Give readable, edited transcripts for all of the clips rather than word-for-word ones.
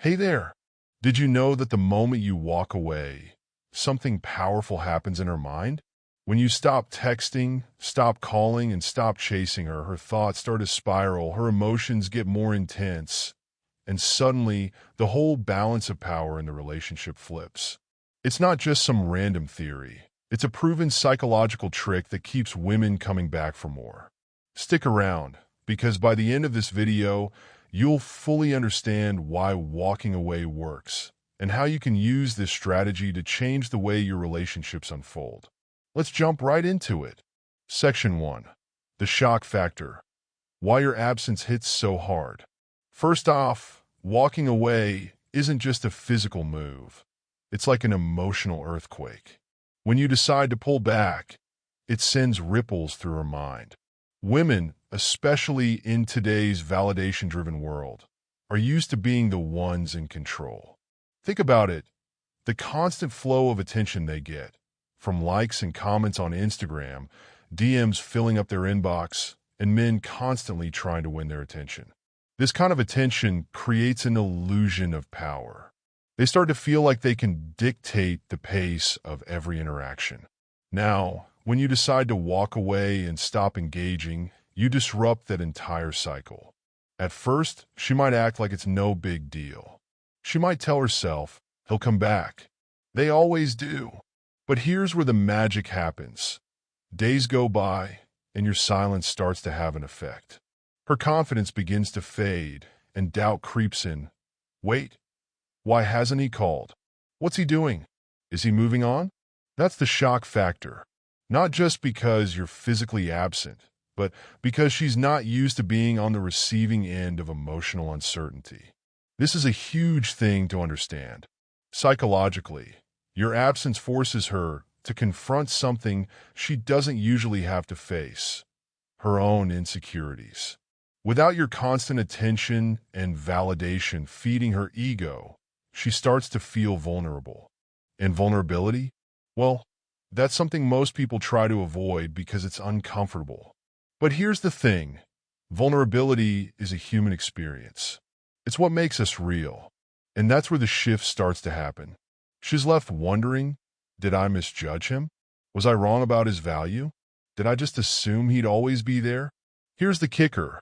Hey there! Did you know that the moment you walk away, something powerful happens in her mind? When you stop texting, stop calling, and stop chasing her, her thoughts start to spiral, her emotions get more intense, and suddenly the whole balance of power in the relationship flips. It's not just some random theory. It's a proven psychological trick that keeps women coming back for more. Stick around, because by the end of this video, you'll fully understand why walking away works and how you can use this strategy to change the way your relationships unfold. Let's jump right into it. Section 1. The shock factor. Why your absence hits so hard. First off, walking away isn't just a physical move. It's like an emotional earthquake. When you decide to pull back, it sends ripples through her mind. Women, especially in today's validation-driven world, are used to being the ones in control. Think about it. The constant flow of attention they get, from likes and comments on Instagram, DMs filling up their inbox, and men constantly trying to win their attention. This kind of attention creates an illusion of power. They start to feel like they can dictate the pace of every interaction. Now, when you decide to walk away and stop engaging, you disrupt that entire cycle. At first, she might act like it's no big deal. She might tell herself, he'll come back. They always do. But here's where the magic happens. Days go by, and your silence starts to have an effect. Her confidence begins to fade, and doubt creeps in. Wait, why hasn't he called? What's he doing? Is he moving on? That's the shock factor. Not just because you're physically absent, but because she's not used to being on the receiving end of emotional uncertainty. This is a huge thing to understand. Psychologically, your absence forces her to confront something she doesn't usually have to face, her own insecurities. Without your constant attention and validation feeding her ego, she starts to feel vulnerable. And vulnerability? Well, that's something most people try to avoid because it's uncomfortable. But here's the thing. Vulnerability is a human experience. It's what makes us real. And that's where the shift starts to happen. She's left wondering, did I misjudge him? Was I wrong about his value? Did I just assume he'd always be there? Here's the kicker.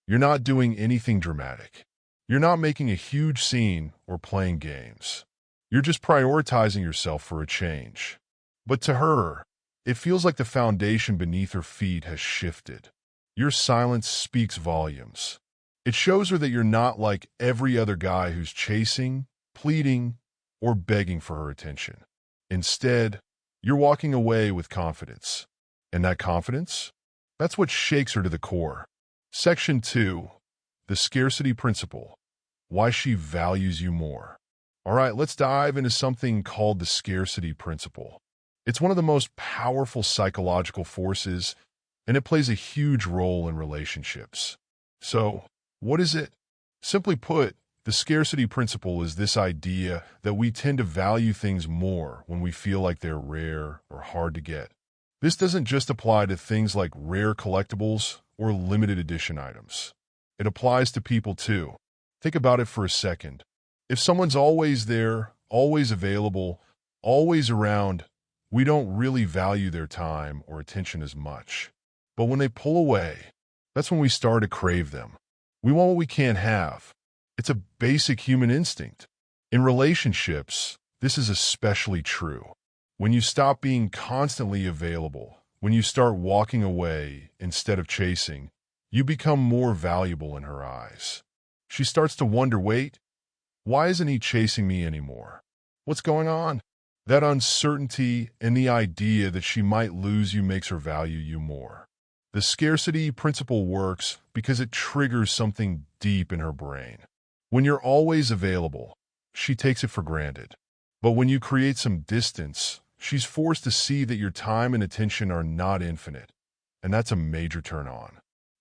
You're not doing anything dramatic. You're not making a huge scene or playing games. You're just prioritizing yourself for a change. But to her, it feels like the foundation beneath her feet has shifted. Your silence speaks volumes. It shows her that you're not like every other guy who's chasing, pleading, or begging for her attention. Instead, you're walking away with confidence. And that confidence? That's what shakes her to the core. Section 2. The scarcity principle. Why she values you more. All right, let's dive into something called the scarcity principle. It's one of the most powerful psychological forces, and it plays a huge role in relationships. So, what is it? Simply put, the scarcity principle is this idea that we tend to value things more when we feel like they're rare or hard to get. This doesn't just apply to things like rare collectibles or limited edition items. It applies to people too. Think about it for a second. If someone's always there, always available, always around, we don't really value their time or attention as much. But when they pull away, that's when we start to crave them. We want what we can't have. It's a basic human instinct. In relationships, this is especially true. When you stop being constantly available, when you start walking away instead of chasing, you become more valuable in her eyes. She starts to wonder, wait, why isn't he chasing me anymore? What's going on? That uncertainty and the idea that she might lose you makes her value you more. The scarcity principle works because it triggers something deep in her brain. When you're always available, she takes it for granted. But when you create some distance, she's forced to see that your time and attention are not infinite, and that's a major turn on.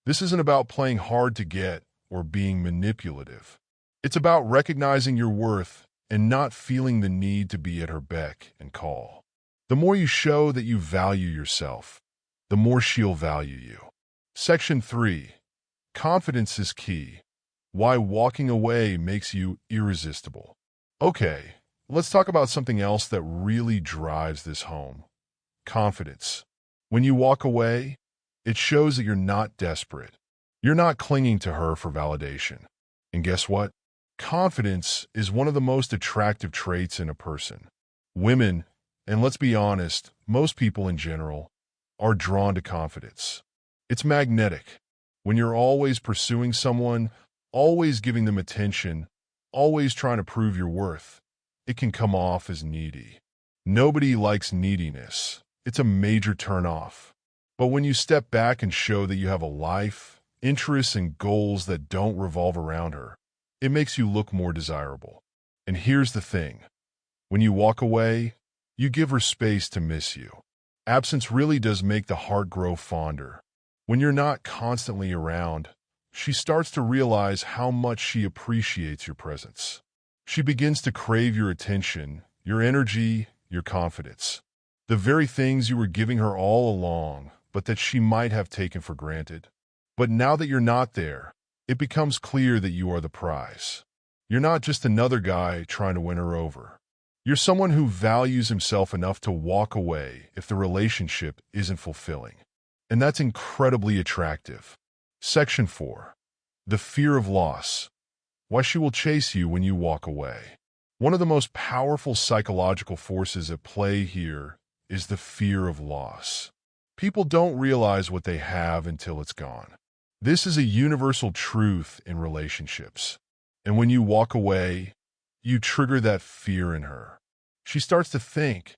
This isn't about playing hard to get or being manipulative. It's about recognizing your worth and not feeling the need to be at her beck and call. The more you show that you value yourself, the more she'll value you. Section 3. Confidence is key. why walking away makes you irresistible. Okay, let's talk about something else that really drives this home: confidence. When you walk away, it shows that you're not desperate. You're not clinging to her for validation. And guess what? Confidence is one of the most attractive traits in a person. Women, and let's be honest, most people in general, are drawn to confidence. It's magnetic. When you're always pursuing someone, always giving them attention, always trying to prove your worth, it can come off as needy. Nobody likes neediness. It's a major turn-off. But when you step back and show that you have a life, interests, and goals that don't revolve around her, it makes you look more desirable. And here's the thing. When you walk away, you give her space to miss you. Absence really does make the heart grow fonder. When you're not constantly around, she starts to realize how much she appreciates your presence. She begins to crave your attention, your energy, your confidence. The very things you were giving her all along, but that she might have taken for granted. But now that you're not there, it becomes clear that you are the prize. You're not just another guy trying to win her over. You're someone who values himself enough to walk away if the relationship isn't fulfilling. And that's incredibly attractive. Section 4. The fear of loss. Why she will chase you when you walk away. One of the most powerful psychological forces at play here is the fear of loss. People don't realize what they have until it's gone. This is a universal truth in relationships. And when you walk away, you trigger that fear in her. She starts to think,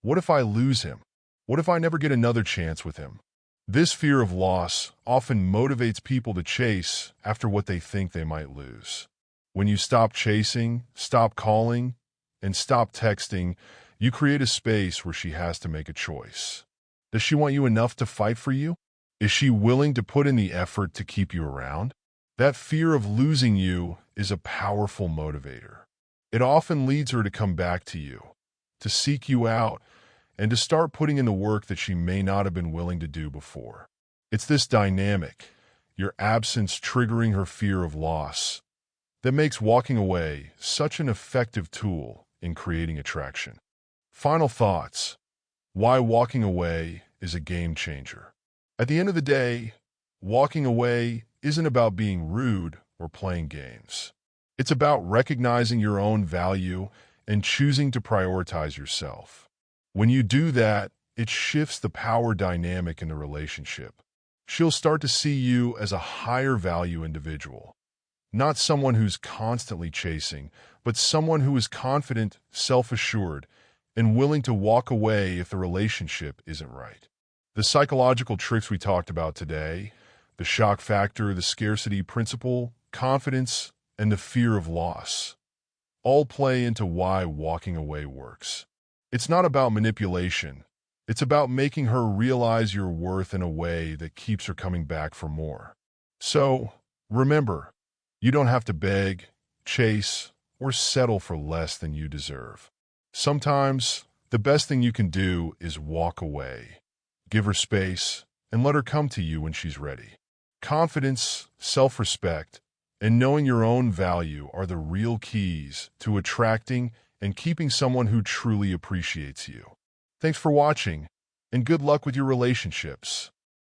what if I lose him? What if I never get another chance with him? This fear of loss often motivates people to chase after what they think they might lose. When you stop chasing, stop calling, and stop texting, you create a space where she has to make a choice. Does she want you enough to fight for you? Is she willing to put in the effort to keep you around? That fear of losing you is a powerful motivator. It often leads her to come back to you, to seek you out, and to start putting in the work that she may not have been willing to do before. It's this dynamic, your absence triggering her fear of loss, that makes walking away such an effective tool in creating attraction. Final thoughts. Why walking away is a game changer. At the end of the day, walking away isn't about being rude or playing games. It's about recognizing your own value and choosing to prioritize yourself. When you do that, it shifts the power dynamic in the relationship. She'll start to see you as a higher value individual, not someone who's constantly chasing, but someone who is confident, self-assured, and willing to walk away if the relationship isn't right. The psychological tricks we talked about today, the shock factor, the scarcity principle, confidence, and the fear of loss, all play into why walking away works. It's not about manipulation. It's about making her realize your worth in a way that keeps her coming back for more. So, remember, you don't have to beg, chase, or settle for less than you deserve. Sometimes, the best thing you can do is walk away. Give her space, and let her come to you when she's ready. Confidence, self-respect, and knowing your own value are the real keys to attracting and keeping someone who truly appreciates you. Thanks for watching, and good luck with your relationships.